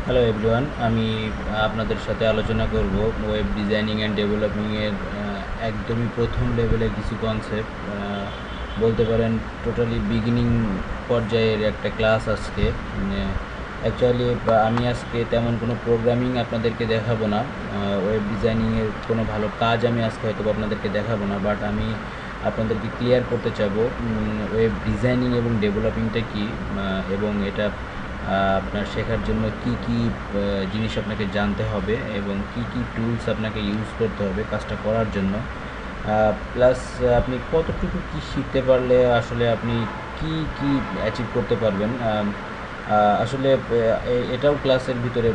Hello everyone, আমি আপনাদের সাথে আলোচনা করব ওয়েব ডিজাইনিং অ্যান্ড ডেভেলপিংয়ের একদমই প্রথম লেভেলের কিছু কনসেপ্ট। বলতে পারেন টোটালি বিগিনিং পর্যায়ের একটা ক্লাস আজকে। অ্যাকচুয়ালি আমি আজকে তেমন কোনো প্রোগ্রামিং আপনাদেরকে দেখাবো না, ওয়েব ডিজাইনিংয়ের কোনো ভালো কাজ আমি আজকে হয়তো আপনাদেরকে দেখাবো না, বাট আমি আপনাদেরকে ক্লিয়ার করতে চাবো ওয়েব ডিজাইনিং এবং ডেভেলপিংটা কী, এবং এটা আপনার শেখার জন্য কি কি জিনিস আপনাকে জানতে হবে এবং কি কি টুলস আপনাকে ইউজ করতে হবে কাজটা করার জন্য, প্লাস আপনি কতটুকু কি শিখতে পারলে আসলে আপনি কি কি অ্যাচিভ করতে পারবেন। আসলে এটাও ক্লাসের ভিতরে,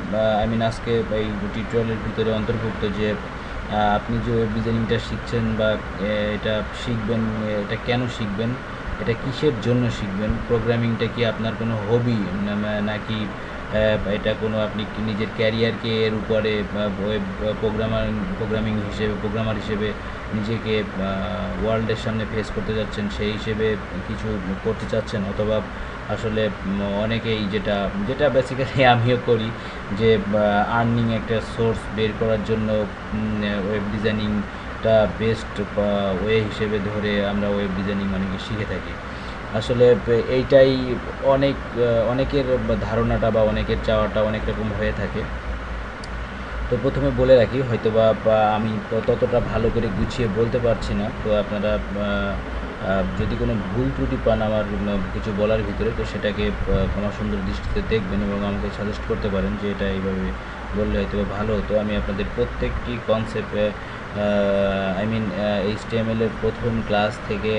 আজকে এই টিউটোরিয়ালের ভিতরে অন্তর্ভুক্ত যে আপনি যে ওয়েব ডিজাইনিংটা শিখছেন বা এটা শিখবেন, এটা কেন শিখবেন, এটা কিসের জন্য শিখবেন, প্রোগ্রামিংটা কি আপনার কোনো হবি নাকি এটা কোনো আপনি নিজের ক্যারিয়ারকে এর উপরে ওয়েব প্রোগ্রামার হিসেবে নিজেকে ওয়ার্ল্ডের সামনে ফেস করতে যাচ্ছেন, সেই হিসেবে কিছু করতে চাচ্ছেন, অথবা আসলে অনেকেই যেটা যেটা বেসিক্যালি আমিও করি, যে আর্নিং একটা সোর্স বের করার জন্য ওয়েব ডিজাইনিংটা বেস্ট ওয়ে হিসেবে ধরে আমরা ওয়েব ডিজাইনিং অনেকে শিখে থাকি। আসলে এইটাই অনেকের ধারণাটা বা অনেকের চাওয়াটা অনেক রকম হয়ে থাকে। তো প্রথমে বলে রাখি, হয়তোবা আমি ততটা ভালো করে গুছিয়ে বলতে পারছি না, তো আপনারা যদি কোনো ভুল ত্রুটি পান আমার কিছু বলার ভিতরে, তো সেটাকে ক্ষমা সুন্দর দৃষ্টিতে দেখবেন এবং আমাকে সাজেস্ট করতে পারেন যে এটা এইভাবে বললে হয়তো ভালো হতো। আমি আপনাদের প্রত্যেকটি কনসেপ্টে HTML এর প্রথম ক্লাস থেকে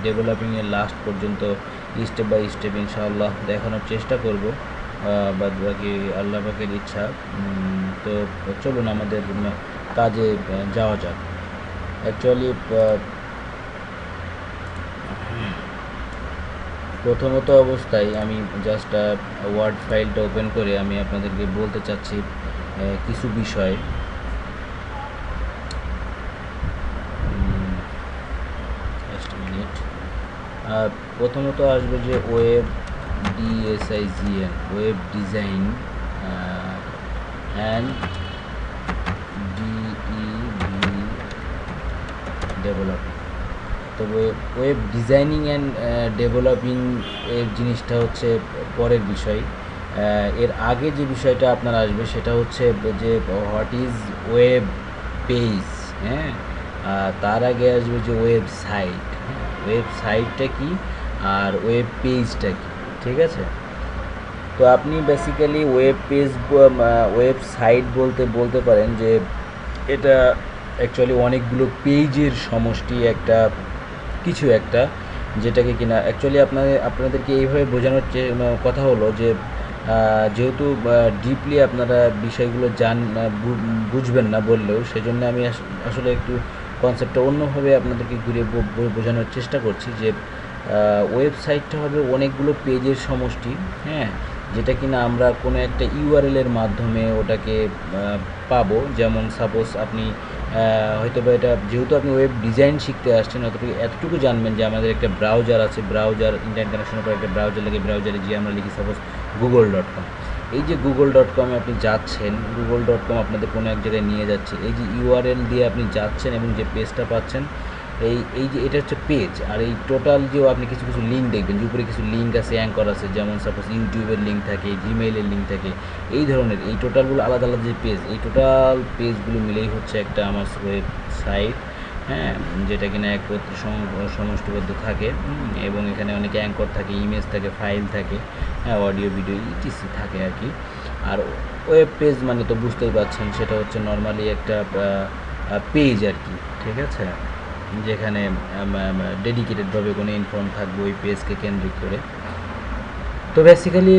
ডেভেলপিংয়ের লাস্ট পর্যন্ত স্টেপ বাই স্টেপ ইনশাআল্লাহ দেখানোর চেষ্টা করব, বাদ বাকি আল্লাহ পাকের ইচ্ছা। তো চলুন আমাদের কাজে যাওয়া যাক। অ্যাকচুয়ালি প্রথমত অবস্থায় আমি জাস্ট ওয়ার্ড ফাইলটা ওপেন করে আমি আপনাদেরকে বলতে চাচ্ছি কিছু বিষয়। Just minute. প্রথমত আসবে যে web DSIGN, web design and developing. তবে ওয়েব ডিজাইনিং অ্যান্ড ডেভেলপিং এর জিনিসটা হচ্ছে পরের বিষয়। এর আগে যে বিষয়টা আপনার আসবে সেটা হচ্ছে যে হোয়াট ইজ ওয়েব পেজ, হ্যাঁ। তার আগে আসবে যে ওয়েবসাইট, ওয়েবসাইটটা কি আর ওয়েব পেজটা কি, ঠিক আছে। তো আপনি বেসিক্যালি ওয়েবসাইট বলতে পারেন যে এটা অ্যাকচুয়ালি অনেকগুলো পেজের সমষ্টি, একটা যেটাকে কিনা অ্যাকচুয়ালি আপনাদেরকে এইভাবে বোঝানোর কথা হলো যে যেহেতু ডিপলি আপনারা বিষয়গুলো বুঝবেন না বললেও, সেজন্য আমি আসলে একটু কনসেপ্টটা অন্যভাবে আপনাদেরকে ঘুরে বোঝানোর চেষ্টা করছি যে ওয়েবসাইটটা হবে অনেকগুলো পেজের সমষ্টি, হ্যাঁ, যেটা কিনা আমরা কোনো একটা ইউআরএলের মাধ্যমে ওটাকে পাবো। যেমন সাপোজ আপনি হয়তো বা এটা যেহেতু আপনি ওয়েব ডিজাইন শিখতে আসছেন, এতটুকু জানবেন যে আমাদের একটা ব্রাউজার আছে, ইন্টারনেট কানেকশনের পর একটা ব্রাউজার লাগে, ব্রাউজারে গিয়ে আমরা লিখি সাপোজ google.com। এই যে google.com-এ আপনি যাচ্ছেন, google.com আপনাদের কোনো এক জায়গায় নিয়ে যাচ্ছে, এই যে ইউআরএল দিয়ে আপনি যাচ্ছেন এবং যে পেজটা পাচ্ছেন, এই যে এটা হচ্ছে পেজ। আর এই টোটাল যে আপনি কিছু কিছু লিঙ্ক দেখবেন, যে উপরে কিছু লিঙ্ক আছে, অ্যাঙ্কর আছে, যেমন সাপোজ ইউটিউবের লিঙ্ক থাকে, জিমেইলের লিঙ্ক থাকে, এই ধরনের এই টোটালগুলো আলাদা আলাদা যে পেজ, এই টোটাল পেজগুলো মিলেই হচ্ছে একটা আমার ওয়েবসাইট, হ্যাঁ, যেটা কিনা একত্রে সমষ্টিবদ্ধ থাকে, এবং এখানে অনেক অ্যাঙ্কর থাকে, ইমেজ থাকে, ফাইল থাকে, হ্যাঁ, অডিও ভিডিও ইটিসি থাকে আর কি। আর ওয়েব পেজ মানে তো বুঝতেই পারছেন, সেটা হচ্ছে নর্মালি একটা পেজ আর কি, ঠিক আছে, যেখানে ডেডিকেটেডভাবে কোনো ইনফর্ম থাকবে ওই পেজকে কেন্দ্রিক করে। তো বেসিক্যালি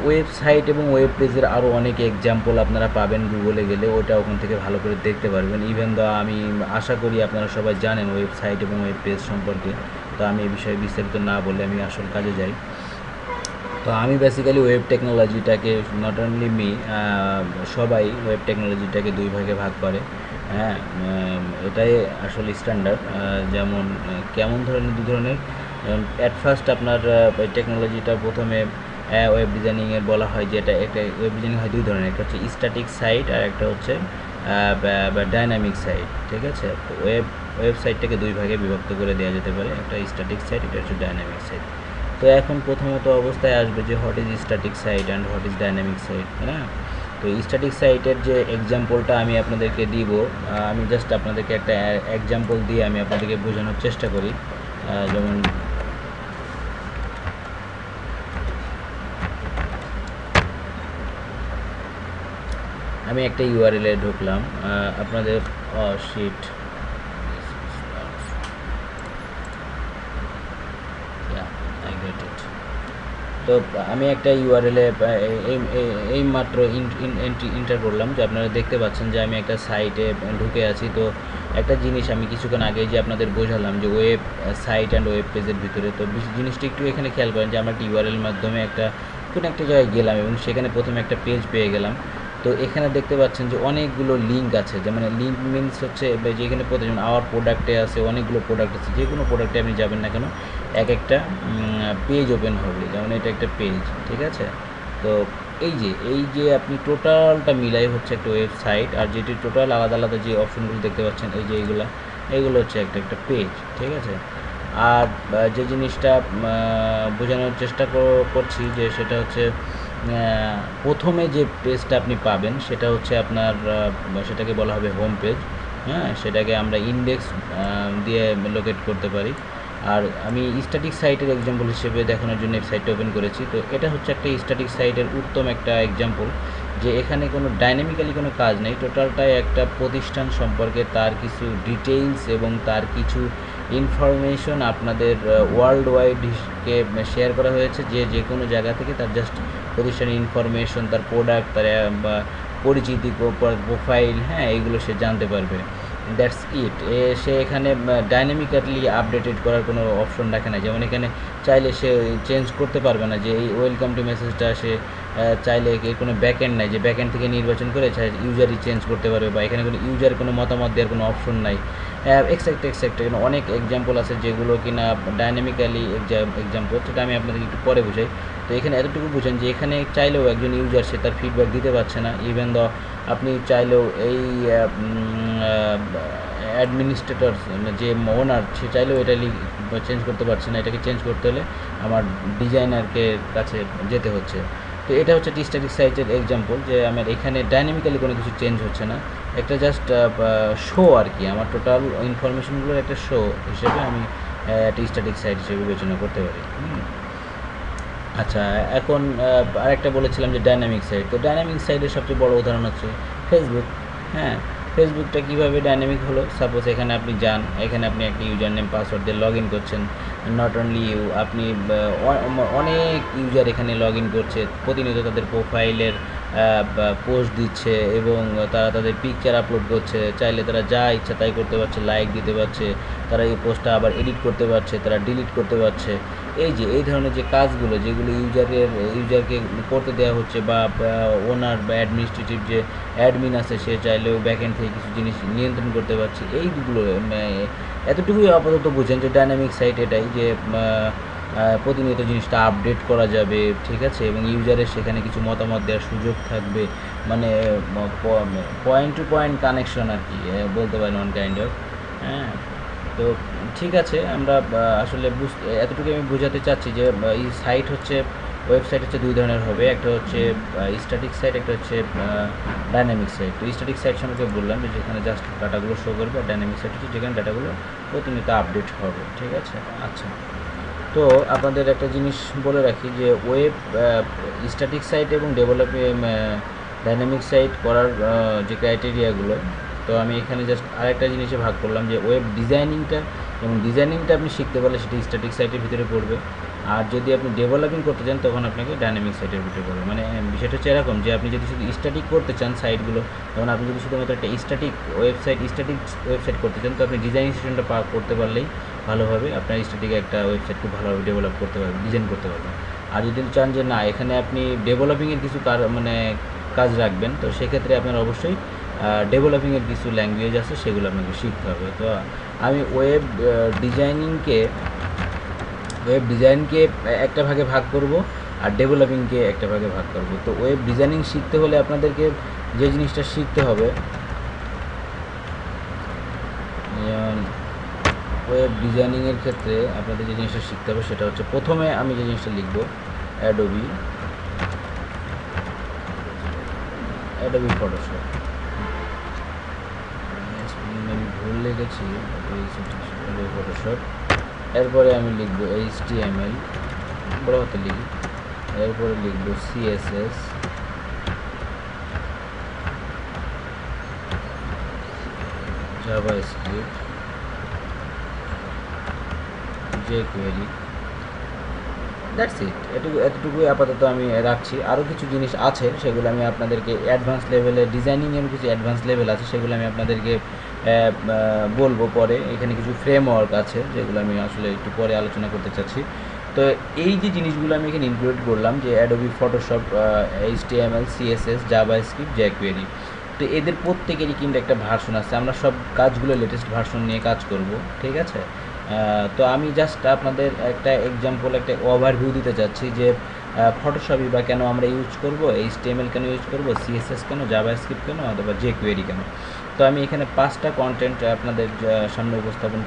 ওয়েবসাইট এবং ওয়েব পেজের আরও অনেক এক্সাম্পল আপনারা পাবেন গুগলে গেলে, ওটা ওখান থেকে ভালো করে দেখতে পারবেন। ইভেন দা আমি আশা করি আপনারা সবাই জানেন ওয়েবসাইট এবং ওয়েব পেজ সম্পর্কে, তো আমি এই বিষয়ে বিস্তারিত না বলে আমি আসল কাজে যাই। তো আমি বেসিক্যালি ওয়েব টেকনোলজিটাকে, নট অনলি মি, সবাই ওয়েব টেকনোলজিটাকে দুই ভাগে ভাগ করে, হ্যাঁ। এটাই আসলে স্ট্যান্ডার্ড। যেমন কেমন ধরনের, দু ধরনের। অ্যাট ফার্স্ট আপনার টেকনোলজিটা প্রথমে ওয়েব ডিজাইনিংয়ের বলা হয় যে এটা ওয়েব ডিজাইনিং হয় দুই ধরনের, একটা হচ্ছে স্ট্যাটিক সাইট আর একটা হচ্ছে ডাইনামিক সাইট। ঠিক আছে, তো ওয়েবসাইটটাকে দুই ভাগে বিভক্ত করে দেওয়া যেতে পারে, একটা স্ট্যাটিক সাইট, এটা হচ্ছে ডাইনামিক সাইট। তো এখন প্রথমত অবস্থায় আসবে যে what is static site and what is dynamic site. হ্যাঁ, তো স্ট্যাটিক সাইটের যে এক্সাম্পলটা আমি আপনাদেরকে দিব, আমি জাস্ট আপনাদেরকে একটা এক্সাম্পল দিয়ে আমি আপনাদেরকে বোঝানোর চেষ্টা করি। যেমন আমি একটা ইউআরএলে ঢুকলাম, আপনাদের শিট তো আমি একটা ইউআরএলে এই মাত্র এন্টার করলাম, যে আপনারা দেখতে পাচ্ছেন যে আমি একটা সাইটে ঢুকে আছি। তো একটা জিনিস আমি কিছুক্ষণ আগে যে আপনাদের বোঝালাম যে ওয়েব সাইট অ্যান্ড ওয়েব পেজের ভিতরে, তো জিনিসটা একটু এখানে খেয়াল করেন যে আমরা একটা ইউআরএল মাধ্যমে কোনো একটা জায়গায় গেলাম এবং সেখানে প্রথমে একটা পেজ পেয়ে গেলাম। তো এখানে দেখতে পাচ্ছেন যে অনেকগুলো লিঙ্ক আছে, যেমন লিঙ্ক মিনস হচ্ছে যেখানে যেমন আওয়ার প্রোডাক্টে আছে, অনেকগুলো প্রোডাক্ট আছে, যে কোনো প্রোডাক্টে আপনি যাবেন না কেন এক একটা পেজ ওপেন হবে, যেমন এটা একটা পেজ। ঠিক আছে, তো এই যে আপনি টোটালটা মিলাই হচ্ছে একটা ওয়েবসাইট, আর যেটি টোটাল আলাদা আলাদা যে অপশনগুলো দেখতে পাচ্ছেন এই যে এইগুলো হচ্ছে একটা পেজ। ঠিক আছে, আর যে জিনিসটা বোঝানোর চেষ্টা করছি যে সেটা হচ্ছে প্রথমে যে পেজটা আপনি পাবেন সেটা হচ্ছে আপনার সেটাকে বলা হবে হোম পেজ। হ্যাঁ, সেটাকে আমরা ইন্ডেক্স দিয়ে লোকেট করতে পারি। আর আমি স্ট্যাটিক সাইটের এক্সাম্পল হিসেবে দেখানোর জন্য সাইটটা ওপেন করেছি। তো এটা হচ্ছে একটা স্ট্যাটিক সাইটের উত্তম একটা এক্সাম্পল, যে এখানে কোনো ডাইনামিক্যালি কোনো কাজ নেই, টোটালটাই একটা প্রতিষ্ঠান সম্পর্কে তার কিছু ডিটেইলস এবং তার কিছু ইনফরমেশন আপনাদের ওয়ার্ল্ড ওয়াইডকে শেয়ার করা হয়েছে, যে কোনো জায়গা থেকে তার জাস্ট প্রতিষ্ঠানের ইনফরমেশন, তার প্রোডাক্ট, তার বা পরিচিতি, প্রোফাইল, হ্যাঁ, এইগুলো সে জানতে পারবে। That's it. সে এখানে ডাইনামিক্যালি আপডেটেড করার কোনো অপশন রাখে না, যেমন এখানে চাইলে সে চেঞ্জ করতে পারবে না, যে এই ওয়েলকাম টু মেসেজটা সে চাইলে এর কোনো ব্যাকএন্ড নাই যে ব্যাকএন্ড থেকে নির্বাচন করে ইউজারই চেঞ্জ করতে পারবে, বা এখানে কোনো ইউজার কোনো মতামত দেওয়ার কোনো অপশন নাই, এক্সেক্ট এখানে অনেক এক্সাম্পল আছে যেগুলো কিনা ডাইনামিক্যালি এক্সাম্পল, সেটা আমি আপনাদেরকে একটু পরে বুঝাই। তো এখানে এতটুকু বুঝেন যে এখানে চাইলেও একজন ইউজার সে তার ফিডব্যাক দিতে পারছে না, ইভেন দ আপনি চাইলেও এই অ্যাডমিনিস্ট্রেটর যে ওনার সে চাইলেও এটা চেঞ্জ করতে পারছে না, এটাকে চেঞ্জ করতে হলে আমার ডিজাইনারকে কাছে যেতে হচ্ছে। তো এটা হচ্ছে স্ট্যাটিক সাইটের এক্সাম্পল, যে আমার এখানে ডাইনামিক্যালি কোনো কিছু চেঞ্জ হচ্ছে না, একটা জাস্ট শো আর কি, আমার টোটাল ইনফরমেশনগুলোর একটা শো হিসেবে আমি একটা স্ট্যাটিক সাইট হিসেবে বিবেচনা করতে পারি। আচ্ছা, এখন আরেকটা বলেছিলাম যে ডাইনামিক সাইট। তো ডাইনামিক সাইটের সবচেয়ে বড় উদাহরণ হচ্ছে ফেসবুক। হ্যাঁ, ফেসবুকটা কীভাবে ডাইনামিক হলো? সাপোজ এখানে আপনি যান, এখানে আপনি একটা ইউজার নেম পাসওয়ার্ড দিয়ে লগ ইন করছেন। নট অনলি ইউ, আপনি অনেক ইউজার এখানে লগ ইন করছে, প্রতিনিয়ত তাদের প্রোফাইলের পোস্ট দিচ্ছে এবং তারা তাদের পিকচার আপলোড করছে, চাইলে তারা যা ইচ্ছা তাই করতে পারছে, লাইক দিতে পারছে, তারা এই পোস্টটা আবার এডিট করতে পারছে, তারা ডিলিট করতে পারছে। এই ধরনের যে কাজগুলো যেগুলো ইউজারকে করতে দেওয়া হচ্ছে, বা ওনার বা অ্যাডমিনিস্ট্রেটিভ যে অ্যাডমিন আছে সে চাইলেও ব্যাকএন্ড থেকে কিছু জিনিস নিয়ন্ত্রণ করতে পারছে, এইগুলো এতটুকুই আপাতত বুঝেন যে ডাইনামিক সাইট এটাই, যে প্রতিনিয়ত জিনিসটা আপডেট করা যাবে। ঠিক আছে, এবং ইউজারের সেখানে কিছু মতামত দেওয়ার সুযোগ থাকবে, মানে পয়েন্ট টু পয়েন্ট কানেকশন আর কি বলতে পারেন, ওয়ান কাইন্ড অফ। হ্যাঁ, তো ঠিক আছে, আমরা আসলে এতটুকু আমি বোঝাতে চাচ্ছি যে এই সাইট হচ্ছে, ওয়েবসাইট হচ্ছে দুই ধরনের হবে, একটা হচ্ছে স্ট্যাটিক সাইট, একটা হচ্ছে ডাইনামিক সাইট। তো স্ট্যাটিক সাইট সম্পর্কে বললাম যে যেখানে জাস্ট ডাটাগুলো শো করবে, আর ডাইনামিক সাইট হচ্ছে যেখানে ডাটাগুলো প্রতিনিয়ত আপডেট হবে। ঠিক আছে, আচ্ছা, তো আপনাদের একটা জিনিস বলে রাখি যে ওয়েব স্ট্যাটিক সাইট এবং ডাইনামিক সাইট করার যে ক্রাইটেরিয়াগুলো, তো আমি এখানে জাস্ট আরেকটা জিনিসে ভাগ করলাম যে ওয়েব ডিজাইনিংটা আপনি শিখতে পারলে সেটা স্ট্যাটিক সাইটের ভিতরে পড়বে, আর যদি আপনি ডেভেলপিং করতে চান তখন আপনাকে ডাইনামিক সাইটের ভিতরে পড়বে। মানে বিষয়টা হচ্ছে এরকম যে আপনি যদি শুধু স্ট্যাটিক করতে চান সাইটগুলো, তখন আপনি যদি শুধুমাত্র একটা স্ট্যাটিক ওয়েবসাইট করতে চান, তো আপনি ডিজাইনিং সেশনটা করতে পারলেই ভালোভাবে আপনার স্ট্যাটিক একটা ওয়েবসাইট খুব ভালোভাবে ডেভেলপ করতে পারবেন, ডিজাইন করতে পারবেন। আর যদি চান যে না, এখানে আপনি ডেভেলপিংয়ের কিছু কাজ রাখবেন, তো সেক্ষেত্রে আপনার অবশ্যই ডেভেলপিংয়ের কিছু ল্যাঙ্গুয়েজ আছে, সেগুলো আপনাকে শিখতে হবে। তো আমি ওয়েব ডিজাইনকে একটা ভাগে ভাগ করব, আর ডেভেলপিংকে একটা ভাগে ভাগ করব। তো ওয়েব ডিজাইনিং শিখতে হলে আপনাদেরকে যে জিনিসটা শিখতে হবে, যেমন ওয়েব ডিজাইনিংয়ের ক্ষেত্রে আপনাদের যে জিনিসটা শিখতে হবে সেটা হচ্ছে, প্রথমে আমি যে জিনিসটা লিখব অ্যাডোবি ফটোশপ। আমি ভুল লিখেছি, ফটোশপ। এরপরে আমি লিখব HTML, বড় হাতে লিখি। এরপরে লিখব CSS, JavaScript, jQuery। That's it. এতটুকুই আপাতত আমি রাখছি। আরও কিছু জিনিস আছে, সেগুলো আমি আপনাদেরকে অ্যাডভান্স লেভেলে, ডিজাইনিংয়ের কিছু অ্যাডভান্স লেভেল আছে, সেগুলো আমি আপনাদেরকে বলবো পরে। এখানে কিছু ফ্রেমওয়ার্ক আছে যেগুলো আমি আসলে একটু পরে আলোচনা করতে চাচ্ছি। তো এই যে জিনিসগুলো আমি এখানে ইনক্লুড করলাম, যে Adobe Photoshop, HTML, CSS, JavaScript, jQuery, তো এদের প্রত্যেকেরই কিন্তু একটা ভার্সন আছে। আমরা সব কাজগুলো লেটেস্ট ভার্সন নিয়ে কাজ করব, ঠিক আছে? তো আমি জাস্ট আপনাদের একটা এক্সাম্পল, একটা ওভারভিউ দিতে চাচ্ছি যে ফটোশপই বা কেন আমরা ইউজ করব, HTML কেন ইউজ করব, CSS কেন, জাভাস্ক্রিপ্ট কেন, অথবা jQuery কেন। তো আমি এখানে 5টা কন্টেন্ট আপনাদের সামনে উপস্থাপন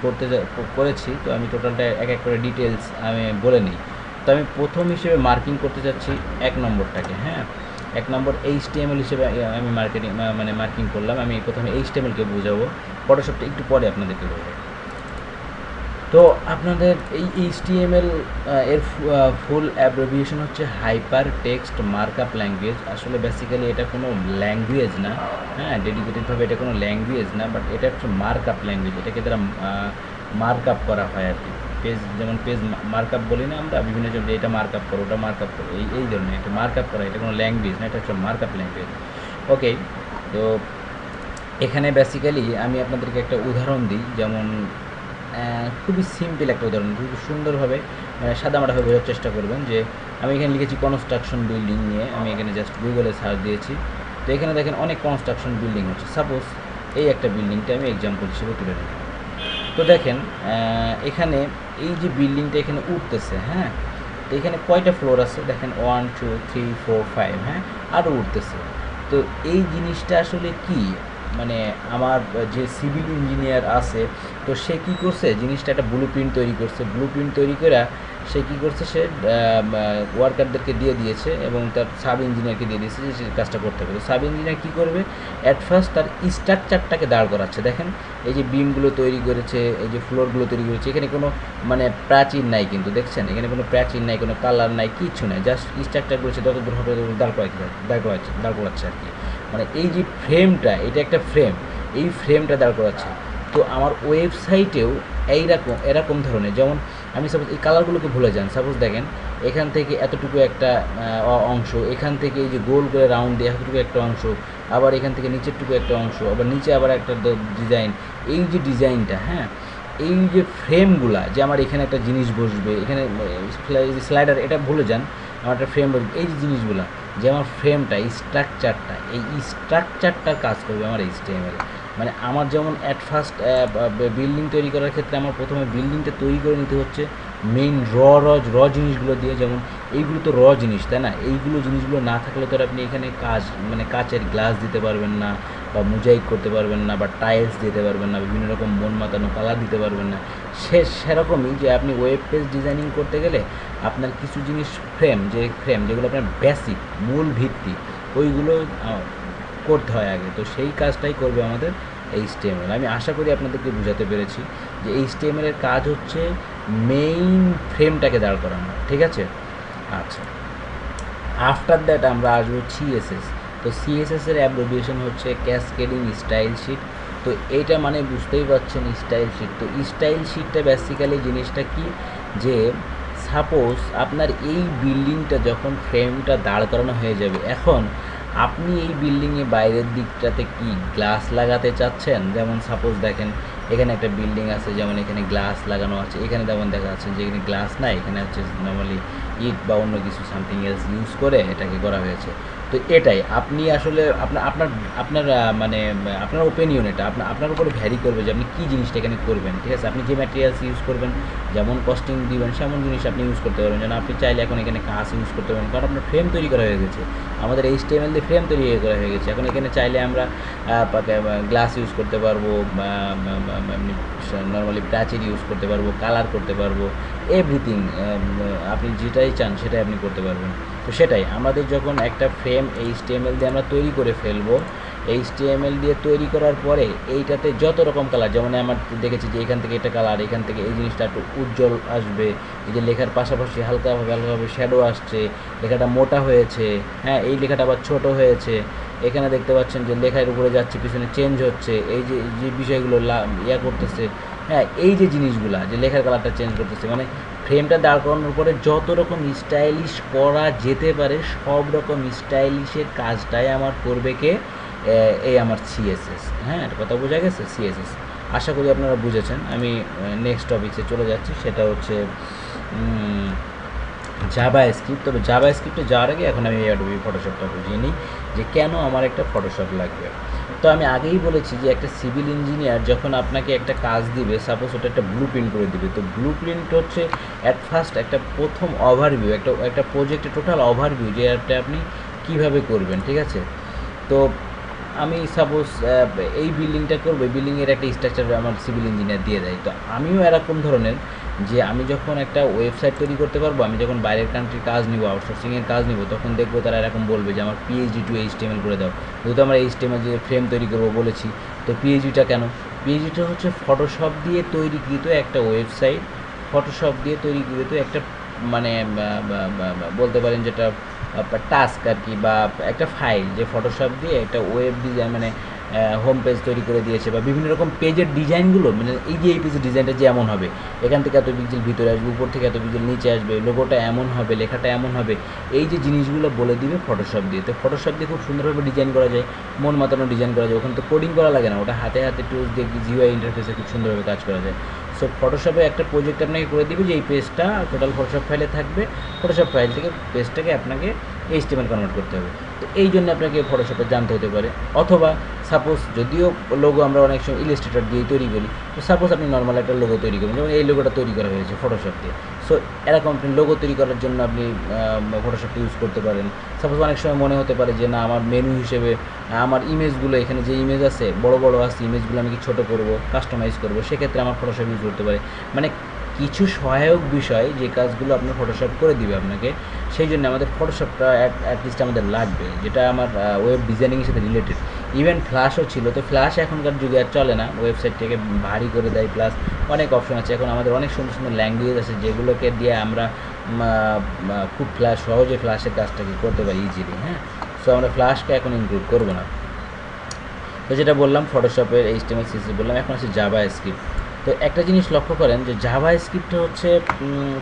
করেছি। তো আমি টোটালটা এক এক করে ডিটেলস আমি বলে নিই। তো আমি প্রথম হিসেবে মার্কিং করতে চাচ্ছি 1 নম্বরটাকে। হ্যাঁ, 1 নম্বর HTML হিসেবে আমি মার্কিং করলাম। আমি প্রথমে HTML-কে বোঝাবো, ফটোশপটা একটু পরে আপনাদেরকে বোঝাবো। তো আপনাদের এই HTML এর ফুল অ্যাব্রিভিয়েশন হচ্ছে হাইপার টেক্সট মার্কআপ ল্যাঙ্গুয়েজ। আসলে বেসিক্যালি এটা কোনো ল্যাঙ্গুয়েজ না, হ্যাঁ, ডেডিকেটেডভাবে এটা কোনো ল্যাঙ্গুয়েজ না, বাট এটা হচ্ছে মার্কআপ ল্যাঙ্গুয়েজ। এটাকে দ্বারা মার্কআপ করা হয় আর কি। যেমন পেজ মার্কআপ বলি না আমরা বিভিন্ন জন্য, এটা মার্কআপ করো, ওটা মার্কআপ করো, এই ধরনের এটা মার্কআপ করা। এটা কোনো ল্যাঙ্গুয়েজ না, এটা হচ্ছে মার্কআপ ল্যাঙ্গুয়েজ। ওকে, তো এখানে বেসিক্যালি আমি আপনাদেরকে একটা উদাহরণ দিই। যেমন খুবই সিম্পল একটা উদাহরণ, খুবই সুন্দরভাবে সাদামাটাভাবে বোঝার চেষ্টা করবেন। যে আমি এখানে লিখেছি কনস্ট্রাকশন বিল্ডিং নিয়ে, আমি এখানে জাস্ট গুগলে সার্চ দিয়েছি। তো এখানে দেখেন অনেক কনস্ট্রাকশন বিল্ডিং হচ্ছে। সাপোজ এই একটা বিল্ডিংটা আমি এক্সাম্পল হিসেবে তুলে নিই। তো দেখেন এখানে এই যে বিল্ডিংটা এখানে উঠতেছে, হ্যাঁ, তো এখানে কয়টা ফ্লোর আছে দেখেন, 1 2 3 4 5, হ্যাঁ, আরও উঠতেছে। তো এই জিনিসটা আসলে কি, মানে আমার যে সিভিল ইঞ্জিনিয়ার আছে, তো সে কী করছে, জিনিসটা একটা ব্লু প্রিন্ট তৈরি করছে। ব্লু প্রিন্ট তৈরি করে সে কী করছে, সে ওয়ার্কারদেরকে দিয়ে দিয়েছে এবং তার সাব ইঞ্জিনিয়ারকে দিয়ে দিয়েছে যে সে কাজটা করতে হবে। তো সাব ইঞ্জিনিয়ার কী করবে, অ্যাট ফার্স্ট তার স্ট্রাকচারটাকে দাঁড় করাচ্ছে। দেখেন এই যে বিমগুলো তৈরি করেছে, এই যে ফ্লোরগুলো তৈরি করেছে, এখানে কোনো মানে প্রাচীর নাই, কিন্তু দেখছেন এখানে কোনো প্রাচীর নাই, কোনো কালার নাই, কিচ্ছু নাই, জাস্ট স্ট্রাকচার করেছে, যত দূর হবে দাঁড় করাচ্ছে আর কি। মানে এই যে ফ্রেমটা, এটা একটা ফ্রেম, এই ফ্রেমটা দাঁড় করাচ্ছে। তো আমার ওয়েবসাইটেও এরকম ধরনের, যেমন আমি সাপোজ এই কালারগুলোকে ভুলে যান। সাপোজ দেখেন এখান থেকে এতটুকু একটা অংশ, এখান থেকে এই যে গোল করে রাউন্ড দিয়ে এতটুকু একটা অংশ, আবার এখান থেকে নিচেরটুকু একটা অংশ, আবার নিচে আবার একটা ডিজাইন। এই যে ডিজাইনটা, হ্যাঁ, এই যে ফ্রেমগুলা, যে আমার এখানে একটা জিনিস বসবে, এখানে স্লাইডার, এটা ভুলে যান, আমার একটা ফ্রেম বসবে। এই যে জিনিসগুলা, যে আমার ফ্রেমটা, এই স্ট্রাকচারটা, এই স্ট্রাকচারটার কাজ করবে আমার HTML। মানে আমার যেমন অ্যাট ফার্স্ট বিল্ডিং তৈরি করার ক্ষেত্রে আমার প্রথমে বিল্ডিংটা তৈরি করে নিতে হচ্ছে মেইন র জিনিসগুলো দিয়ে। যেমন এইগুলো তো জিনিস, তাই না? এইগুলো জিনিসগুলো না থাকলে তো আপনি এখানে কাচের গ্লাস দিতে পারবেন না, বা মোজাইক করতে পারবেন না, বা টাইলস দিতে পারবেন না, বিভিন্ন রকম মন মাতানো কালার দিতে পারবেন না। সেরকমই যে আপনি ওয়েব পেজ ডিজাইনিং করতে গেলে আপনার কিছু জিনিস যেগুলো আপনার বেসিক, মূল ভিত্তি, ওইগুলো করতে হয় আগে। তো সেই কাজটাই করবে আমাদের HTML। আমি আশা করি আপনাদেরকে বোঝাতে পেরেছি যে HTML এর কাজ হচ্ছে মেইন ফ্রেমটাকে দাঁড় করানো, ঠিক আছে? আচ্ছা, আফটার দ্যাট আমরা আসবো CSS। তো CSS এর অ্যাব্রিভিয়েশন হচ্ছে ক্যাসকেডিং স্টাইল শিট। তো এইটা মানে বুঝতেই পারছেন স্টাইল শিট। তো স্টাইল শিটটা বেসিক্যালি জিনিসটা কি, যে সাপোজ আপনার এই বিল্ডিংটা যখন ফ্রেমটা দাঁড় করানো হয়ে যাবে, এখন আপনি এই বিল্ডিংয়ে বাইরের দিকটাতে কি গ্লাস লাগাতে চাচ্ছেন। যেমন সাপোজ দেখেন এখানে একটা বিল্ডিং আছে, যেমন এখানে গ্লাস লাগানো আছে, এখানে যেমন দেখা যাচ্ছে যে এখানে গ্লাস নাই, এখানে হচ্ছে নর্মালি ইট বা অন্য কিছু সামথিং এলস ইউজ করে এটাকে করা হয়েছে। তো এটাই আপনি আসলে আপনার আপনার আপনার মানে আপনার ওপিনিয়ন এটা আপনার উপরে ভ্যারি করবে যে আপনি কী জিনিসটা এখানে করবেন, ঠিক আছে? আপনি যে ম্যাটেরিয়ালস ইউজ করবেন, যেমন কস্টিং দিবেন সেমন জিনিস আপনি ইউজ করতে পারবেন। যেন আপনি চাইলে এখন এখানে কাঁচ ইউজ করতে পারবেন, কারণ আপনার ফ্রেম তৈরি করা হয়ে গেছে। আমাদের HTML দিয়ে ফ্রেম তৈরি করা হয়ে গেছে। এখন এখানে চাইলে আমরা গ্লাস ইউজ করতে পারবো, এমনি নর্মালি প্রাচীর ইউজ করতে পারবো, কালার করতে পারবো, এভরিথিং আপনি যেটাই চান সেটাই আপনি করতে পারবেন। তো সেটাই আমাদের যখন একটা ফ্রেম HTML দিয়ে আমরা তৈরি করে ফেলবো, HTML দিয়ে তৈরি করার পরে এইটাতে যত রকম কালার, যেমন আমার দেখেছি যে এখান থেকে এটা কালার, এখান থেকে এই জিনিসটা একটু উজ্জ্বল আসবে, এই যে লেখার পাশাপাশি হালকাভাবে শ্যাডো আসছে, লেখাটা মোটা হয়েছে, হ্যাঁ এই লেখাটা আবার ছোট হয়েছে, এখানে দেখতে পাচ্ছেন যে লেখার উপরে যাচ্ছে পিছনে চেঞ্জ হচ্ছে, এই যে যে বিষয়গুলো করতেছে, হ্যাঁ এই যে জিনিসগুলা যে লেখার কালারটা চেঞ্জ করতেছে, মানে ফ্রেমটা দাঁড় করানোর পরে যত রকম স্টাইলিশ করা যেতে পারে সব রকম স্টাইলিশের কাজটাই আমার করবে কে, এই আমার CSS। হ্যাঁ এটা কথা বোঝা গেছে, CSS। আশা করি আপনারা বুঝেছেন। আমি নেক্সট টপিকে চলে যাচ্ছি, সেটা হচ্ছে জাভা স্ক্রিপ্ট। তবে জাভা স্ক্রিপ্টে যাওয়ার আগে এখন আমি অ্যাডোবি ফটোশপটা বুঝিয়ে নিই যে কেন আমার একটা ফটোশপ লাগবে। তো আমি আগেই বলেছি যে একটা সিভিল ইঞ্জিনিয়ার যখন আপনাকে একটা কাজ দিবে, সাপোজ ওটা একটা ব্লু প্রিন্ট করে দিবে, তো ব্লু প্রিন্ট হচ্ছে অ্যাট ফার্স্ট একটা প্রথম ওভারভিউ, একটা প্রজেক্টের টোটাল ওভারভিউ যে একটা আপনি কীভাবে করবেন, ঠিক আছে? তো আমি সাপোজ এই বিল্ডিংটা করবো, এই বিল্ডিংয়ের একটা স্ট্রাকচার আমার সিভিল ইঞ্জিনিয়ার দিয়ে দেয়। তো আমিও এরকম ধরনের যে আমি যখন একটা ওয়েবসাইট তৈরি করতে পারবো, আমি যখন বাইরের কান্ট্রির কাজ নিব, আউটসোর্সিংয়ের কাজ নিব, তখন দেখবো তারা এরকম বলবে যে আমার PhD টু HTML করে দাও। যেহেতু আমরা HTML যে ফ্রেম তৈরি করবো বলেছি, তো PhDটা কেন? PhDটা হচ্ছে ফটোশপ দিয়ে তৈরিকৃত একটা ওয়েবসাইট, ফটোশপ দিয়ে তৈরিকৃত একটা মানে বলতে পারেন যেটা টাস্ক আর কি, বা একটা ফাইল যে ফটোশপ দিয়ে একটা ওয়েব ডিজাইন মানে হোম পেজ তৈরি করে দিয়েছে, বা বিভিন্ন রকম পেজের ডিজাইনগুলো, মানে এই যে এই পেজের ডিজাইনটা যে এমন হবে, এখান থেকে এত পিক্সেল ভিতরে আসবে, উপর থেকে এত পিক্সেল নিচে আসবে, লোগোটা এমন হবে, লেখাটা এমন হবে, এই যে জিনিসগুলো বলে দিবে ফটোশপ দিয়ে। তো ফটোশপ দিয়ে খুব সুন্দরভাবে ডিজাইন করা যায়, মন মাতানো ডিজাইন করা যায়, ওখানে তো কোডিং করা লাগে না, ওটা হাতে হাতে টুলস দিয়ে GUI ইন্টারফেসে খুব সুন্দরভাবে কাজ করা যায়। সো ফটোশপে একটা প্রজেক্ট আপনাকে করে দিবে যে এই পেজটা টোটাল ফটোশপ ফাইলে থাকবে, ফটোশপ ফাইল থেকে পেজটাকে আপনাকে HTML কনভার্ট করতে হবে। তো এই জন্য আপনাকে ফটোশপে জানতে হতে পারে। অথবা সাপোজ যদিও লোগো আমরা অনেক সময় ইলাস্ট্রেটর দিয়েই তৈরি করি, তো সাপোজ আপনি নর্মাল একটা লোগো তৈরি করবেন, যেমন এই লোগোটা তৈরি করা হয়েছে ফটোশপ দিয়ে। সো এরকম আপনি লোগো তৈরি করার জন্য আপনি ফটোশপটা ইউজ করতে পারেন। সাপোজ অনেক সময় মনে হতে পারে যে না আমার মেনু হিসেবে আমার ইমেজগুলো, এখানে যে ইমেজ আছে বড় বড় আছে, ইমেজগুলো আমি কি ছোটো করবো, কাস্টমাইজ করবো, সেক্ষেত্রে আমার ফটোশপ ইউজ করতে পারে। মানে কিছু সহায়ক বিষয় যে কাজগুলো আপনার ফটোশপ করে দিবে আপনাকে, সেই জন্য আমাদের ফটোশপটা অ্যাটলিস্ট আমাদের লাগবে, যেটা আমার ওয়েব ডিজাইনিংয়ের সাথে রিলেটেড। ইভেন ফ্ল্যাশও ছিল, তো ফ্ল্যাশ এখনকার যুগে আর চলে না, ওয়েবসাইটটাকে ভারী করে দেয়, প্লাস অনেক অপশন আছে। এখন আমাদের অনেক সুন্দর সুন্দর ল্যাঙ্গুয়েজ আছে যেগুলোকে দিয়ে আমরা খুব সহজে ফ্ল্যাশের কাজটাকে করতে পারি ইজিলি। হ্যাঁ, সো আমরা ফ্ল্যাশকে এখন ইনক্লুড করবো না। তো যেটা বললাম ফটোশপের HTML CSS বললাম, এখন আছে জাভা স্ক্রিপ্ট। তো একটা জিনিস লক্ষ্য করেন যে জাভা স্ক্রিপ্ট হচ্ছে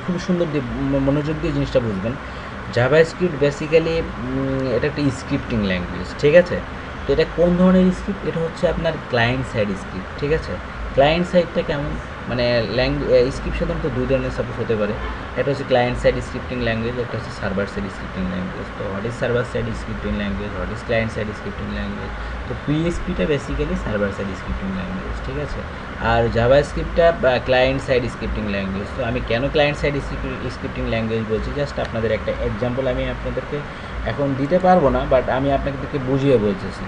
খুব সুন্দর দিয়ে মনোযোগ দিয়ে জিনিসটা বুঝবেন। জাভা স্ক্রিপ্ট বেসিক্যালি এটা একটা স্ক্রিপ্টিং ল্যাঙ্গুয়েজ, ঠিক আছে? তো এটা কোন ধরনের স্ক্রিপ্ট? এটা হচ্ছে আপনার ক্লায়েন্ট সাইড স্ক্রিপ্ট, ঠিক আছে? ক্লায়েন্ট সাইডটা কেমন, মানে স্ক্রিপ্ট সাধারণত দুই ধরনের সাপোজ হতে পারে। একটা হচ্ছে ক্লায়েন্ট সাইড স্ক্রিপ্টিং ল্যাঙ্গুয়েজ, একটা হচ্ছে সার্ভার সাইড স্ক্রিপ্টিং ল্যাঙ্গুয়েজ। তো what is server side scripting language, what is client side scripting language? তো PHPটা basically server side scripting language, ঠিক আছে? আর জাভা স্ক্রিপ্টটা ক্লায়েন্ট সাইড স্ক্রিপ্টিং ল্যাঙ্গুয়েজ। তো আমি কেন ক্লায়েন্ট সাইড স্ক্রিপ্টিং ল্যাঙ্গুয়েজ বলছি, জাস্ট আপনাদের একটা এক্সাম্পল আমি আপনাদেরকে এখন দিতে পারবো না, বাট আমি আপনাদেরকে বুঝিয়ে বলতেছি।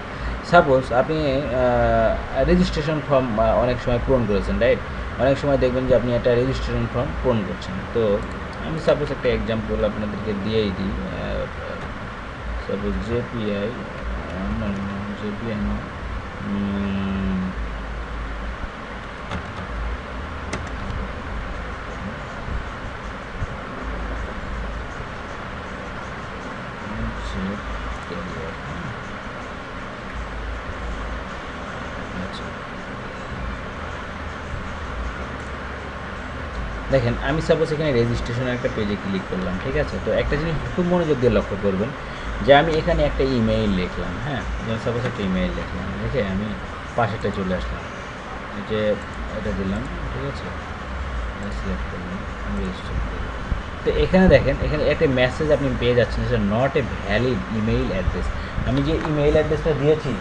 সাপোজ আপনি রেজিস্ট্রেশন ফর্ম অনেক সময় পূরণ করেছেন, রাইট? অনেক সময় দেখবেন যে আপনি একটা রেজিস্ট্রেশন ফর্ম পূরণ করছেন। তো আমি সাপোজ একটা এক্সাম্পল আপনাদেরকে দিয়েই দিই। সাপোজ JPI না, দেখেন আমি সাপোজ এখানে রেজিস্ট্রেশনের একটা পেজে ক্লিক করলাম, ঠিক আছে? তো একটা জিনিস খুব মনোযোগ দিয়ে লক্ষ্য করবেন যে আমি এখানে একটা ইমেইল লিখলাম, হ্যাঁ, যেমন সাপোজ একটা ইমেইল লিখলাম, লিখে আমি পাশেটা চলে আসলাম, যে এটা দিলাম, ঠিক আছে? সিলেক্ট করলাম, আমি রেজিস্টার করলাম। তো এখানে দেখেন, এখানে একটা মেসেজ আপনি পেয়ে যাচ্ছেন, সেটা not a valid email address. আমি যে ইমেইল অ্যাড্রেসটা দিয়েছি,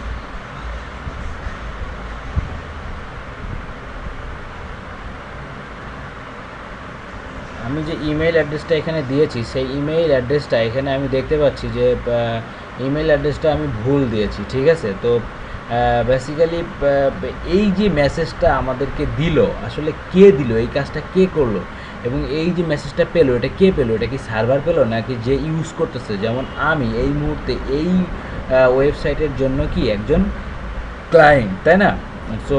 আমি যে ইমেল অ্যাড্রেসটা এখানে দিয়েছি, সেই ইমেইল অ্যাড্রেসটা এখানে আমি দেখতে পাচ্ছি যে ইমেল অ্যাড্রেসটা আমি ভুল দিয়েছি, ঠিক আছে। তো বেসিক্যালি এই যে মেসেজটা আমাদেরকে দিল, আসলে কে দিল, এই কাজটা কে করলো, এবং এই যে মেসেজটা পেলো, এটা কে পেলো, এটা কি সার্ভার পেলো নাকি যে ইউজ করতেছে, যেমন আমি এই মুহূর্তে এই ওয়েবসাইটের জন্য কি একজন ক্লায়েন্ট, তাই না? সো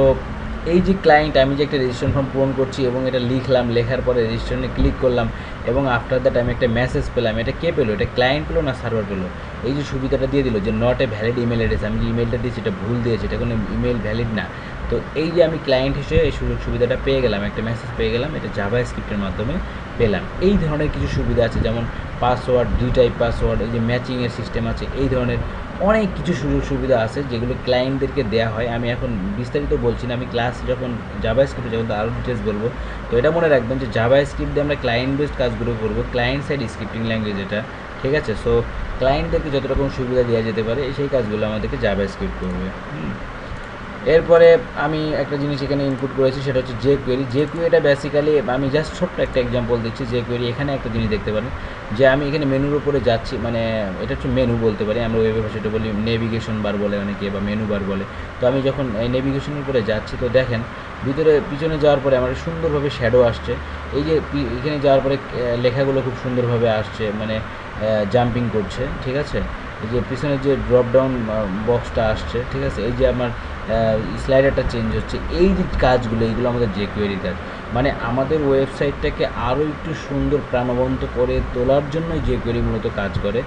এই যে ক্লায়েন্ট, আমি যে একটা রেজিস্ট্রেশন ফর্ম পূরণ করছি এবং এটা লিখলাম, লেখার পরে রেজিস্ট্রেশনে ক্লিক করলাম এবং আফটার দ্যাট আমি একটা মেসেজ পেলাম, এটা কে পেলো, এটা ক্লায়েন্ট পেলো না সার্ভার পেলো? এই যে সুবিধাটা দিয়ে দিল যে not a valid email address, আমি যে ইমেলটা দিয়েছি এটা ভুল দিয়েছি, এটা কোনো ইমেল ভ্যালিড না। তো এই যে আমি ক্লায়েন্ট হিসেবে এই সুযোগ সুবিধাটা পেয়ে গেলাম, একটা মেসেজ পেয়ে গেলাম, এটা জাভা স্ক্রিপ্টের মাধ্যমে পেলাম। এই ধরনের কিছু সুবিধা আছে, যেমন পাসওয়ার্ড, 2 টাইপ পাসওয়ার্ড, এই যে ম্যাচিংয়ের সিস্টেম আছে, এই ধরনের অনেক কিছু সুযোগ সুবিধা আছে যেগুলো ক্লায়েন্টদেরকে দেওয়া হয়। আমি এখন বিস্তারিত বলছি না, আমি ক্লাস যখন জাভা স্ক্রিপ্টে যখন আরও ডিটেলস বলবো। তো এটা মনে রাখবেন যে জাভা স্ক্রিপ্ট দিয়ে আমরা ক্লায়েন্ট বেসড কাজগুলো করবো, ক্লায়েন্ট সাইড স্ক্রিপ্টিং ল্যাঙ্গুয়েজ এটা, ঠিক আছে। সো ক্লায়েন্টদেরকে যত রকম সুবিধা দেওয়া যেতে পারে সেই কাজগুলো আমাদেরকে জাভা স্ক্রিপ্ট করবে। এরপরে আমি একটা জিনিস এখানে ইনপুট করেছি, সেটা হচ্ছে যে কোয়েরি। যে কোয়েরিটা বেসিক্যালি আমি জাস্ট ছোট্ট একটা এক্সাম্পল দিচ্ছি। যে কোয়েরি, এখানে একটা জিনিস দেখতে পারেন যে আমি এখানে মেনুর উপরে যাচ্ছি, মানে এটা হচ্ছে মেনু বলতে পারি, আমরা ওয়েবের ভাষাটা বলি নেভিগেশন বার বলে অনেকে, বা মেনু বার বলে। তো আমি যখন এই নেভিগেশনের উপরে যাচ্ছি, তো দেখেন পিছনে যাওয়ার পরে আমার সুন্দরভাবে শ্যাডো আসছে। এই যে এখানে যাওয়ার পরে লেখাগুলো খুব সুন্দরভাবে আসছে, মানে জাম্পিং করছে, ঠিক আছে। এই যে পিছনের যে ড্রপ ডাউন বক্সটা আসছে, ঠিক আছে। এই যে আমার স্লাইডারটা চেঞ্জ হচ্ছে, এই যে কাজগুলো, এইগুলো আমাদের যে কোয়েরির কাজ। মানে আমাদের ওয়েবসাইটটাকে আরও একটু সুন্দর প্রাণবন্ত করে তোলার জন্যই যে কোয়েরি মূলত কাজ করে।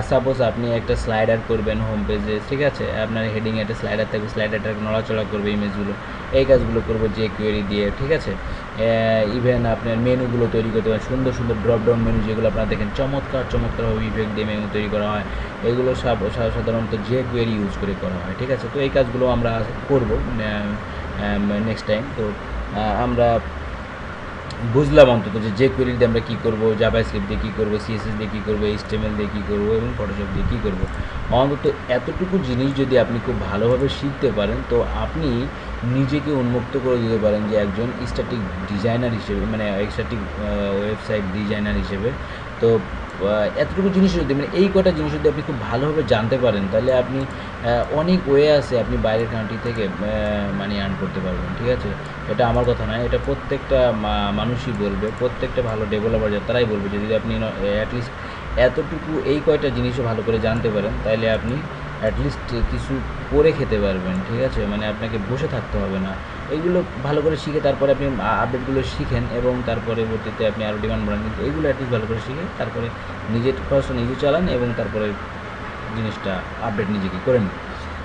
সাপোজ আপনি একটা স্লাইডার করবেন হোম পেজে, ঠিক আছে, আপনার হেডিংয়ে একটা স্লাইডার থাকবে, স্লাইডারটাকে নড়াচড়া করবে ইমেজগুলো, এই কাজগুলো করবো যে কোয়েরি দিয়ে, ঠিক আছে। ইভেন আপনার মেনুগুলো তৈরি করতে পারেন, সুন্দর সুন্দর ড্রপ ডাউন মেনু, যেগুলো আপনারা দেখেন চমৎকারভাবে ইফেক্ট দিয়ে মেনু তৈরি করা হয়, এগুলো সাধারণত যে কোয়েরি ইউজ করে করা হয়, ঠিক আছে। তো এই কাজগুলো আমরা করব নেক্সট টাইম। তো আমরা বুঝলাম অন্তত যে কোয়েরি দিয়ে আমরা কী করবো, জাভা স্ক্রিপ্ট দিয়ে কী করবো, সিএসএস দিয়ে কী করবো, এইচটিএমএল দিয়ে কী করবো এবং ফটোশপ দিয়ে কী করবো। অন্তত এতটুকু জিনিস যদি আপনি খুব ভালোভাবে শিখতে পারেন, তো আপনি নিজেকে উন্মুক্ত করে দিতে পারেন যে একজন স্ট্যাটিক ডিজাইনার হিসেবে, মানে স্ট্যাটিক ওয়েবসাইট ডিজাইনার হিসেবে। তো এতটুকু জিনিস যদি, মানে এই কটা জিনিস যদি আপনি খুব ভালোভাবে জানতে পারেন, তাহলে আপনি অনেক ওয়ে আছে, আপনি বাইরের কান্ট্রি থেকে মানি আর্ন করতে পারবেন, ঠিক আছে। এটা আমার কথা নয়, এটা প্রত্যেকটা মানুষই বলবে, প্রত্যেকটা ভালো ডেভেলপার যারা তারাই বলবে যে যদি আপনি অ্যাটলিস্ট এতটুকু এই কয়টা জিনিসও ভালো করে জানতে পারেন, তাহলে আপনি অ্যাটলিস্ট কিছু করে খেতে পারবেন, ঠিক আছে। মানে আপনাকে বসে থাকতে হবে না। এইগুলো ভালো করে শিখে তারপরে আপনি আপডেটগুলো শিখেন এবং তারপরে পরবর্তীতে আপনি আরও ডিমান্ড বাড়ান, কিন্তু এইগুলো অ্যাটলিস্ট ভালো করে শিখে তারপরে নিজের খরচটা নিজে চালান এবং তারপরে জিনিসটা আপডেট নিজেকে করে নিন।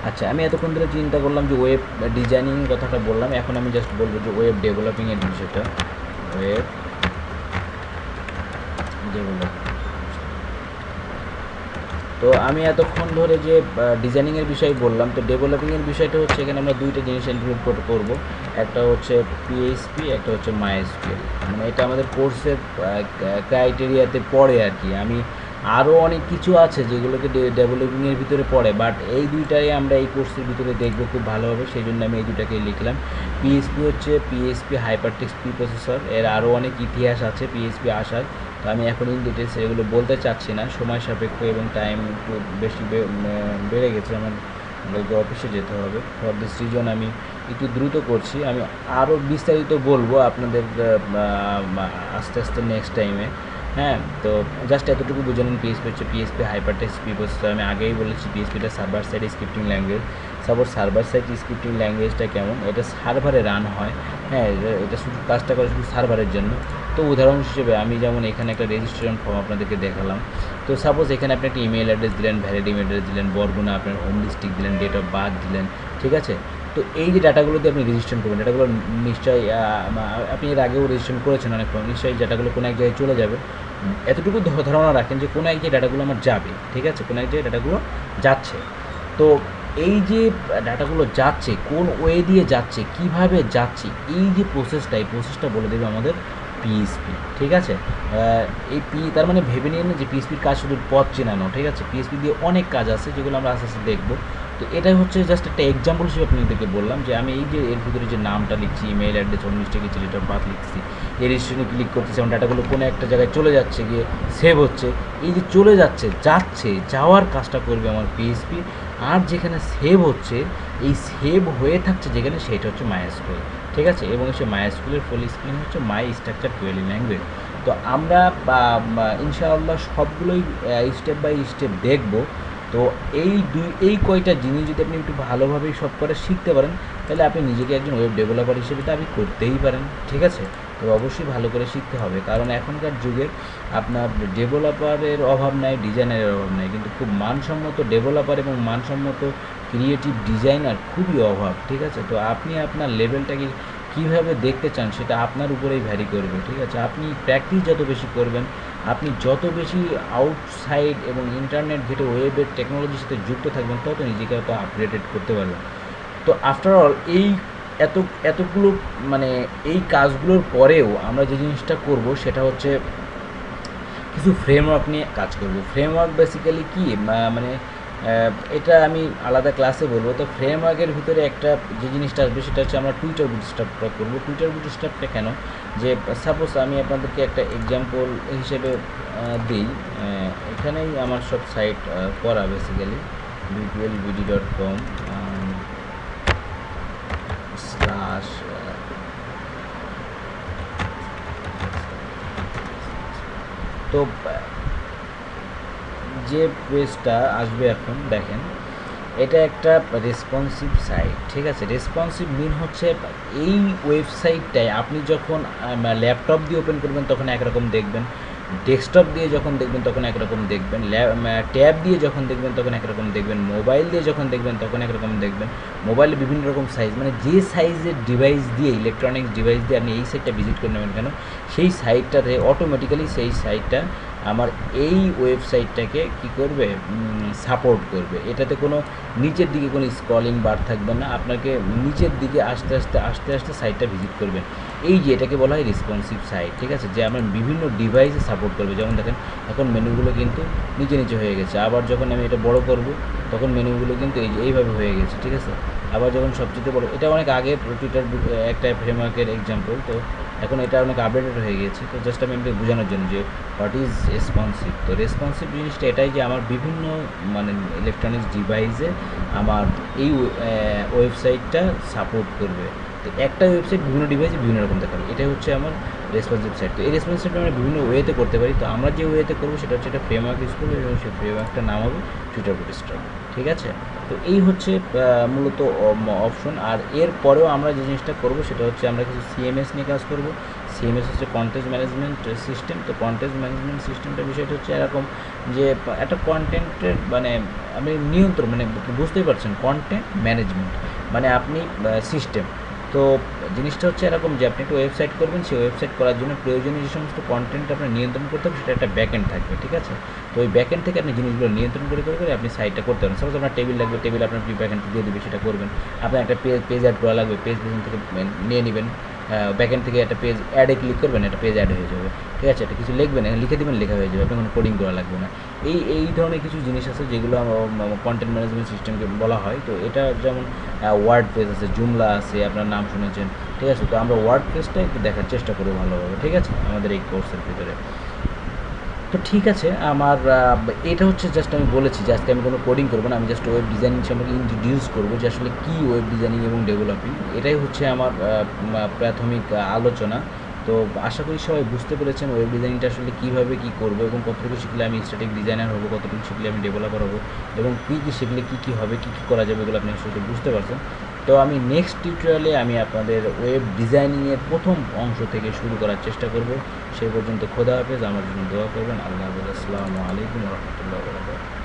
আচ্ছা, আমি এতক্ষণ ধরে চিন্তা করলাম যে ওয়েব ডিজাইনিং কথাটা বললাম, এখন আমি জাস্ট বলবো যে ওয়েব ডেভেলপিংয়ের বিষয়টা। ওয়েব ডেভেলপিং, তো আমি এতক্ষণ ধরে যে ডিজাইনিংয়ের বিষয় বললাম, তো ডেভেলপিংয়ের বিষয়টা হচ্ছে এখানে আমরা দুইটা জিনিস ইনক্লুড করবো, একটা হচ্ছে পিএইচপি, একটা হচ্ছে মাইএসকিউএল। মানে এটা আমাদের কোর্সের ক্রাইটেরিয়াতে পড়ে আর কি। আমি আরও অনেক কিছু আছে যেগুলোকে ডেভেলপিংয়ের ভিতরে পড়ে, বাট এই দুইটাই আমরা এই কোর্সের ভিতরে দেখবো খুব ভালোভাবে, সেই জন্য আমি এই দুটাকেই লিখলাম। পিএইচপি হচ্ছে পিএইচপি হাইপারটেক্সট প্রিপ্রসেসর, এর আরও অনেক ইতিহাস আছে পিএইচপি আসার। তো আমি এখন ইন ডিটেলস এগুলো বলতে চাচ্ছি না, সময় সাপেক্ষ এবং টাইম একটু বেশি বেড়ে গেছে, আমার অফিসে যেতে হবে। ফর দিস রিজন আমি একটু দ্রুত করছি। আমি আরও বিস্তারিত বলবো আপনাদের আস্তে আস্তে নেক্সট টাইমে। হ্যাঁ, তো জাস্ট এতটুকু বুঝে নিন, পিএইচপি হচ্ছে পিএইচপি হাইপারটেক্সট প্রিপ্রসেসর। আমি আগেই বলেছি পিএইচপিটা server side scripting language. Suppose server side scripting ল্যাঙ্গুয়েজটা কেমন, এটা সার্ভারে রান হয়। হ্যাঁ, এটা শুধু কাজটা করে শুধু সার্ভারের জন্য। তো উদাহরণ হিসেবে আমি যেমন এখানে একটা রেজিস্ট্রেশন ফর্ম আপনাদেরকে দেখালাম। তো সাপোজ এখানে আপনি একটা ইমেল অ্যাড্রেস দিলেন, ভ্যালিড ইমেল অ্যাড্রেস দিলেন, বরগুনা আপনার হোম ডিস্ট্রিক্ট দিলেন, ডেট অফ বার্থ দিলেন, ঠিক আছে। তো এই যে ডাটাগুলো দিয়ে আপনি রেজিস্ট্রেশন করবেন, ডাটাগুলো নিশ্চয়ই আপনি এর আগেও রেজিস্ট্রেশন করেছেন অনেক ফর্ম, নিশ্চয়ই ডাটাগুলো কোনো এক জায়গায় চলে যাবে। এতটুকু ধারণা রাখেন যে কোনো এক জায়গায় ডাটাগুলো আমার যাবে, ঠিক আছে, কোনো এক জায়গায় ডাটাগুলো যাচ্ছে। তো এই যে ডাটাগুলো যাচ্ছে, কোন ওয়ে দিয়ে যাচ্ছে, কিভাবে যাচ্ছে, এই যে প্রসেসটা, এই প্রসেসটা বলে দেবে আমাদের পিএইচপি, ঠিক আছে। এই তার মানে ভেবে নিন না যে পিএইচপির কাজ শুধু পথ চেনানো, ঠিক আছে। পিএইচপি দিয়ে অনেক কাজ আছে যেগুলো আমরা আস্তে আস্তে দেখবো। তো এটাই হচ্ছে জাস্ট একটা এক্সাম্পল হিসেবে আপনাদেরকে বললাম যে আমি এই যে এর ভিতরে যে নামটা লিখছি, ইমেল অ্যাড্রেস, অন্যটা গেছি, ডেট অফ বার্থ লিখছি, এই রেজিস্ট্রেশনে ক্লিক করতেছি, আমার ডাটাগুলো কোনো একটা জায়গায় চলে যাচ্ছে, গিয়ে সেভ হচ্ছে। এই যে চলে যাচ্ছে, যাওয়ার কাজটা করবে আমার পিএইচপি। আর যেখানে সেভ হচ্ছে, এই সেভ হয়ে থাকছে যেখানে, সেটা হচ্ছে মাইস্কুয়েল, ঠিক আছে। এবং সে মাইস্কুয়েলের ফুল স্ক্রিন হচ্ছে মাই স্ট্রাকচার কোয়েরি ল্যাঙ্গুয়েজ। তো আমরা ইনশাআল্লাহ সবগুলোই স্টেপ বাই স্টেপ দেখব। তো এই কয়টা জিনিস যদি আপনি একটু ভালোভাবেই সব করে শিখতে পারেন, তাহলে আপনি নিজেকে একজন ওয়েব ডেভেলপার হিসেবে দাবি করতেই পারেন, ঠিক আছে। তো অবশ্যই ভালো করে শিখতে হবে, কারণ এখনকার যুগে আপনার ডেভেলপারের অভাব নাই, ডিজাইনারের অভাব নাই, কিন্তু খুব মানসম্মত ডেভেলপার এবং মানসম্মত ক্রিয়েটিভ ডিজাইনার খুবই অভাব, ঠিক আছে। তো আপনি আপনার লেভেলটাকে কীভাবে দেখতে চান সেটা আপনার উপরেই ভ্যারি করবে, ঠিক আছে। আপনি প্র্যাকটিস যত বেশি করবেন, আপনি যত বেশি আউটসাইড এবং ইন্টারনেট ঘেটে ওয়েবের টেকনোলজির সাথে যুক্ত থাকবেন, তত নিজেকে অত আপগ্রেডেড করতে পারবেন। তো আফটার অল এতগুলো মানে এই কাজগুলোর পরেও আমরা যে জিনিসটা করব সেটা হচ্ছে কিছু ফ্রেমওয়ার্ক নিয়ে কাজ করব। ফ্রেমওয়ার্ক বেসিক্যালি কি, মানে এটা আমি আলাদা ক্লাসে বলবো। তো ফ্রেমওয়ার্কের ভিতরে একটা যে জিনিসটা আসবে সেটা হচ্ছে আমরা টুইটার বুটস্ট্র্যাপটা করবো। টুইটার বুটস্ট্র্যাপটা কেন, যে সাপোজ আমি আপনাদেরকে একটা এক্সাম্পল হিসেবে দিই। এখানেই আমার সব সাইট করা বেসিক্যালি b12bd.com স্ল্যাশ তো যে পেজটা আসবে এখন দেখেন, এটা একটা রেসপন্সিভ সাইট, ঠিক আছে। রেসপন্সিভ মিন হচ্ছে এই ওয়েবসাইটটায় আপনি যখন ল্যাপটপ দিয়ে ওপেন করবেন তখন একরকম দেখবেন, ডেস্কটপ দিয়ে যখন দেখবেন তখন একরকম দেখবেন, ট্যাব দিয়ে যখন দেখবেন তখন একরকম দেখবেন, মোবাইল দিয়ে যখন দেখবেন তখন একরকম দেখবেন। মোবাইলে বিভিন্ন রকম সাইজ, মানে যে সাইজের ডিভাইস দিয়ে, ইলেকট্রনিক্স ডিভাইস দিয়ে আপনি এই সাইটটা ভিজিট করে নেবেন কেন, সেই সাইটটাতে অটোমেটিক্যালি সেই সাইটটা আমার এই ওয়েবসাইটটাকে কি করবে, সাপোর্ট করবে। এটাতে কোনো নিচের দিকে কোনো স্ক্রলিং বার থাকবে না, আপনাকে নিচের দিকে আস্তে আস্তে সাইটটা ভিজিট করবেন। এই যে এটাকে বলা হয় রেসপন্সিভ সাইট, ঠিক আছে, যে আমার বিভিন্ন ডিভাইসে সাপোর্ট করবে। যেমন দেখেন এখন মেনুগুলো কিন্তু নিচে হয়ে গেছে, আবার যখন আমি এটা বড় করব তখন মেনুগুলো কিন্তু এইভাবে হয়ে গেছে, ঠিক আছে। আবার যখন সবচেয়ে বড়, এটা অনেক আগে টুইটার একটা ফ্রেমওয়ার্কের এক্সাম্পল, তো এখন এটা অনেক আপডেটেড হয়ে গেছে। তো জাস্ট আমি এমনি বোঝানোর জন্য যে হোয়াট ইজ রেসপন্সিভ। তো রেসপন্সিভ জিনিসটা এটাই যে আমার বিভিন্ন মানে ইলেকট্রনিক্স ডিভাইসে আমার এই ওয়েবসাইটটা সাপোর্ট করবে। তো একটা ওয়েবসাইট বিভিন্ন ডিভাইসে বিভিন্ন রকম দেখাবে, এটাই হচ্ছে আমার রেসপন্সিভ সাইট। তো এই রেসপন্সিভটা আমরা বিভিন্ন ওয়েতে করতে পারি। তো আমরা যে ওয়েতে করবো সেটা হচ্ছে একটা ফ্রেমওয়ার্ক ইউজ করবো এবং সেই ফ্রেমওয়ার্কটার নাম হবে টুইটার বুটস্ট্র্যাপ, ঠিক আছে। তো এই হচ্ছে মূলত অপশন। আর এর পরেও আমরা যে জিনিসটা করবো সেটা হচ্ছে আমরা কিছু সিএমএস নিয়ে কাজ করবো। সিএমএস হচ্ছে কন্টেন্ট ম্যানেজমেন্ট সিস্টেম। তো কন্টেন্ট ম্যানেজমেন্ট সিস্টেমটার বিষয়টা হচ্ছে এরকম যে একটা কন্টেন্টের মানে আপনি নিয়ন্ত্রণ, মানে বুঝতেই পারছেন, কন্টেন্ট ম্যানেজমেন্ট মানে আপনি সিস্টেম। তো জিনিসটা হচ্ছে এরকম যে আপনি একটা ওয়েবসাইট করবেন, সেই ওয়েবসাইট করার জন্য প্রয়োজনীয় যে সমস্ত কন্টেন্ট আপনার নিয়ন্ত্রণ করতে হবে সেটা একটা ব্যাকএন্ড থাকবে, ঠিক আছে। তো ওই ব্যাকএন্ড থেকে আপনি জিনিসগুলো নিয়ন্ত্রণ করে আপনি সাইটটা করতে পারেন। সাপোজ আপনার টেবিল লাগবে, টেবিল আপনার ব্যাকএন্ড দিয়ে দেবে, সেটা করবেন। আপনার একটা পেজ অ্যাড করা লাগবে, পেজ থেকে নিয়ে নেবেন, ব্যাকএন্ড থেকে একটা পেজ অ্যাডে ক্লিক করবেন, একটা পেজ অ্যাড হয়ে যাবে, ঠিক আছে। একটা কিছু লিখবেন, লিখে দেবেন, লেখা হয়ে যাবে, আপনার কোনো কোডিং করা লাগবে না। এই ধরনের কিছু জিনিস আছে যেগুলো কন্টেন্ট ম্যানেজমেন্ট সিস্টেমকে বলা হয়। তো এটা যেমন ওয়ার্ড পেজ আছে, জুমলা আছে, আপনার নাম শুনেছেন, ঠিক আছে। তো আমরা ওয়ার্ড পেজটা একটু দেখার চেষ্টা করবো ভালোভাবে, ঠিক আছে, আমাদের এই কোর্সের ভিতরে। তো ঠিক আছে, আমার এটা হচ্ছে জাস্ট আমি বলেছি যে আজকে আমি কোনো কোডিং করবো না, আমি জাস্ট ওয়েব ডিজাইনিং সম্পর্কে ইন্ট্রোডিউস করবো যে আসলে কী ওয়েব ডিজাইনিং এবং ডেভেলপিং। এটাই হচ্ছে আমার প্রাথমিক আলোচনা। তো আশা করি সবাই বুঝতে পেরেছেন ওয়েব ডিজাইনিংটা আসলে কীভাবে কী করবো এবং কতটুকু শিখলে আমি স্ট্যাটিক ডিজাইনার হবো, কতটুকু শিখলে আমি ডেভেলপার হবো এবং কী শিখলে কী হবে, কী করা যাবে, এগুলো আপনি আসলে বুঝতে পারছেন। তো আমি নেক্সট টিউটোরিয়ালে আমি আপনাদের ওয়েব ডিজাইনিংয়ের প্রথম অংশ থেকে শুরু করার চেষ্টা করব। সেই পর্যন্ত খোদা হাফেজ, আমার জন্য দোয়া করবেন। আল্লাহ হাফেজ, আসসালামু আলাইকুম ওয়া রাহমাতুল্লাহি ওয়া বারাকাতুহু।